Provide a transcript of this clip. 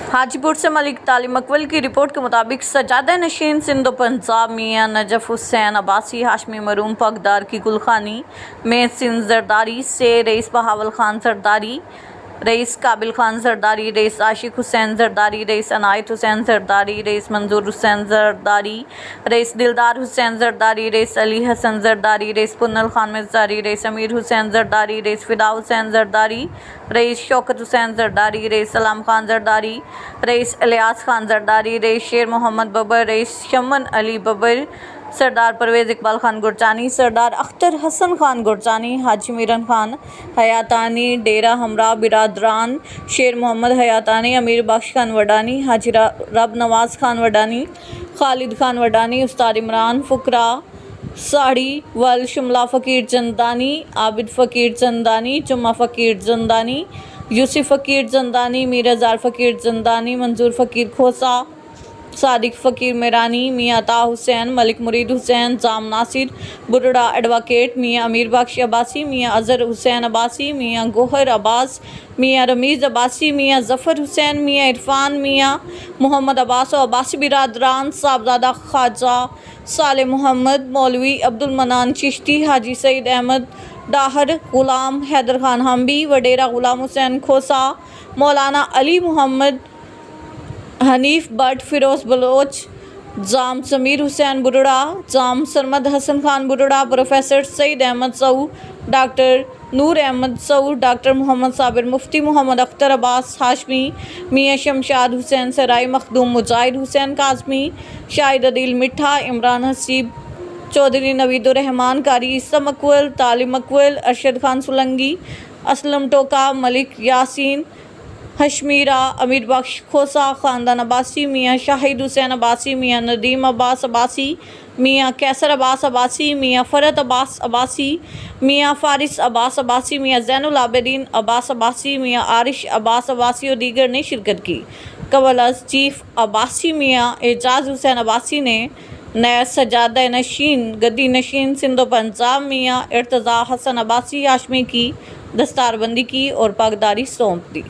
हाजीपुर से मलिक तालिम अकवल की रिपोर्ट के मुताबिक सजादा नशीन सिंधु पंजाब मियां नजफ हुसैन अब्बासी हाशमी मरूम पगदार की गुलखानी में सिंध जरदारी से रईस बहावल खान जरदारी, रईस काबिल खान जरदारी, रईस आशिक हुसैन जरदारी, रईस अनायत हुसैन जरदारी, रईस मंजूर हुसैन जरदारी, रईस दिलदार Hussain Zardari, rice Ali Hasan Zardari, rice पुन्नल Khan मिर्जारी, rice अमीर हुसैन जरदारी, रईस फिदा हुसैन जरदारी, रईस शौकत हुसैन जरदारी, रईस सलाम खान जरदारी, रईस इलियास खान जरदारी, रईस शेर मोहम्मद बबर, रईस शमन अली बबर, सरदार परवेज़ इकबाल खान गुरजानी, सरदार अख्तर हसन खान गुरजानी, हाजी मीरन खान हयातानी, डेरा हमरा बिरादरान, शेर मोहम्मद हयातानी, अमीर बख्श खान वडानी, हाजी रब नवाज खान वडानी, खालिद खान वडानी, उस्ताद इमरान फुकरा साड़ी वल शुमला फ़कीर जंदानी, आबिद फ़कीर जंदानी, जुम्मा फ़कीर जंदानी, यूसुफ फ़कीर जंदानी, मीर अज़ार फ़कीर जंदानी, मंजूर फ़कीर खोसा, सादिक फ़कीर मेरानी, मियाँ अता हुसैन, मलिक मुरीद हुसैन, जाम नासिर बुरड़ा एडवोकेट, मियाँ अमीर बख्श अब्बासी, मियाँ अज़हर हुसैन अब्बासी, मियाँ गोहर अब्बास, मियाँ रमीज़ अब्बासी, मियाँ ज़फ़र हुसैन, मियाँ इरफान, मियाँ मोहम्मद अब्बास और अब्बासी बिरादरान, साहबजादा ख्वाजा साले मोहम्मद, मौलवी अब्दुल मनान चिश्ती, हाजी सईद अहमद डाहर, ग़ुलाम हैदर खान हम्बी, वडेरा ग़ुलाम Hussain Khosa, Maulana Ali Mohammad Hanif Butt, Feroz Baloch, Jam Sameer Hussain Burira, Jam Sarmad Hassan Khan Burira, professor Saeed Ahmed Sau, doctor Noor Ahmed Sau, doctor Mohammad Sabir Mufti, Mohammad Akhtar Abbas Hashmi, Mian Shamshad Hussain सराई, मखदूम मुजाहिद हुसैन काज़मी, शाहिद अदील मिठा, इमरान हसीब चौधरी, नवीदुर रहमान कारी, इसम अकवल, तालिम अकवल, अरशद खान सुलंगी, असलम टोका, मलिक यासीन हशमीरा, अमीर बख्श खोसा, ख़ानदान अब्बासी, मियाँ शाहिद हुसैन अब्बासी, मियाँ नदीम अब्बास अब्बासी, मियाँ कैसर अब्बास अब्बासी, मियाँ फ़रत अब्बास अब्बासी, मियाँ फ़ारिस अब्बास अब्बासी, मियाँ ज़ैनुल आबिदीन अब्बास अब्बासी, मियाँ आरिश अब्बास अब्बासी और दीगर ने शिरकत की। कबल अज़ चीफ़ अब्बासी मियाँ एजाज़ हुसैन अब्बासी ने नया सजादा नशीन गद्दी नशीन सिंधु पंजाब मियाँ इर्तज़ा हसन अब्बासी हाशमी की दस्तारबंदी की और पगदारी सौंप दी।